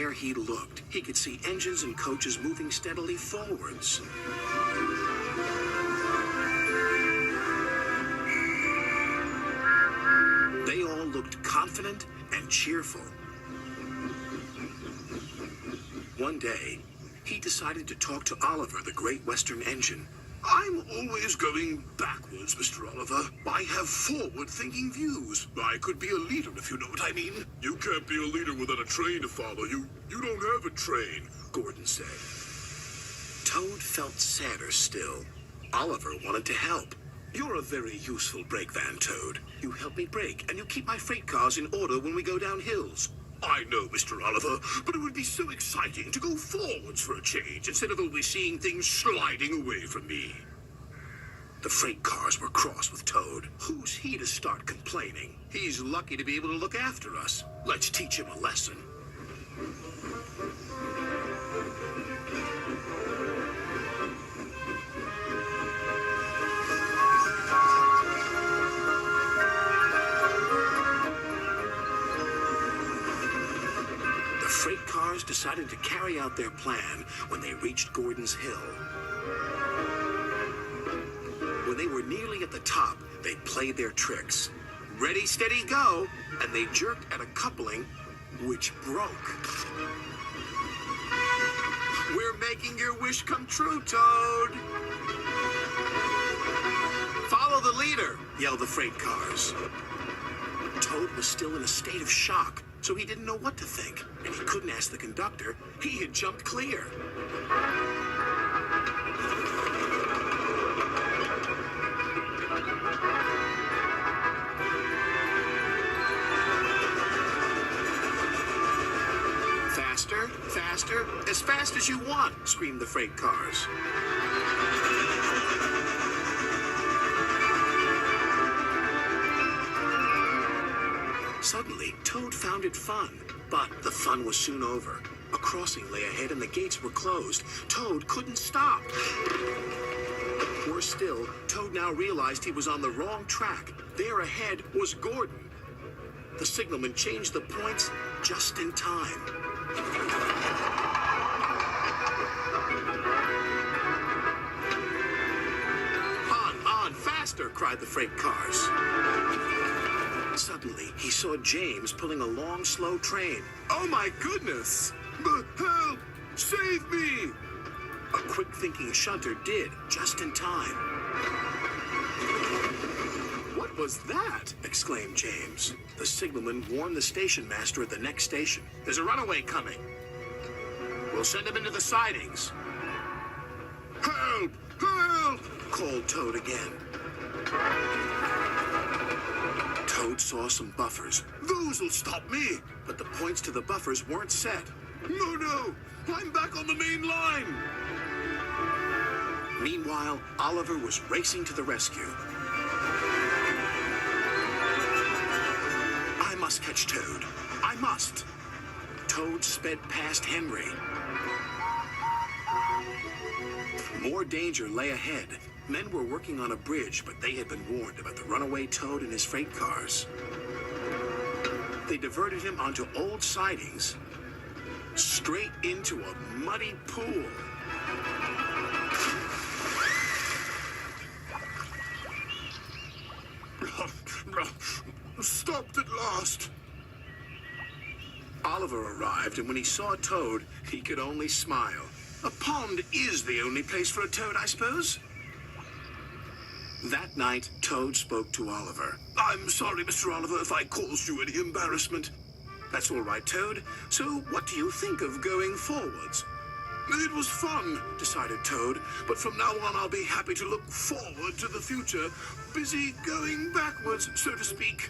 Everywhere he looked, he could see engines and coaches moving steadily forwards. They all looked confident and cheerful. One day, he decided to talk to Oliver, the Great Western Engine. I'm always going backwards, Mr. Oliver. I have forward-thinking views. I could be a leader, if you know what I mean. You can't be a leader without a train to follow. You don't have a train, Gordon said. Toad felt sadder still. Oliver wanted to help. You're a very useful brake van, Toad. You help me brake, and you keep my freight cars in order when we go down hills. I know, Mr. Oliver, but it would be so exciting to go forwards for a change instead of always seeing things sliding away from me. The freight cars were cross with Toad. Who's he to start complaining? He's lucky to be able to look after us. Let's teach him a lesson. The freight cars decided to carry out their plan when they reached Gordon's Hill. When they were nearly at the top, they played their tricks. Ready, steady, go! And they jerked at a coupling, which broke. We're making your wish come true, Toad! Follow the leader, yelled the freight cars. Toad was still in a state of shock, so he didn't know what to think, and he couldn't ask the conductor. He had jumped clear. Faster, faster, as fast as you want, screamed the freight cars. Suddenly, Toad found it fun, but the fun was soon over. A crossing lay ahead and the gates were closed. Toad couldn't stop. Worse still, Toad now realized he was on the wrong track. There ahead was Gordon. The signalman changed the points just in time. On, faster, cried the freight cars. Suddenly, he saw James pulling a long, slow train. Oh my goodness! Help! Save me! A quick-thinking shunter did, just in time. What was that? Exclaimed James. The signalman warned the station master at the next station. There's a runaway coming. We'll send him into the sidings. Help! Help! Called Toad again. Toad saw some buffers. Those'll stop me! But the points to the buffers weren't set. No! I'm back on the main line! Meanwhile, Oliver was racing to the rescue. I must catch Toad. I must. Toad sped past Henry. More danger lay ahead. Men were working on a bridge, but they had been warned about the runaway Toad and his freight cars. They diverted him onto old sidings, straight into a muddy pool. Stopped at last. Oliver arrived, and when he saw Toad, he could only smile. A pond is the only place for a toad, I suppose. That night, Toad spoke to Oliver. I'm sorry, Mr. Oliver, if I caused you any embarrassment. That's all right, Toad. So what do you think of going forwards? It was fun, decided Toad, but from now on I'll be happy to look forward to the future, busy going backwards, so to speak.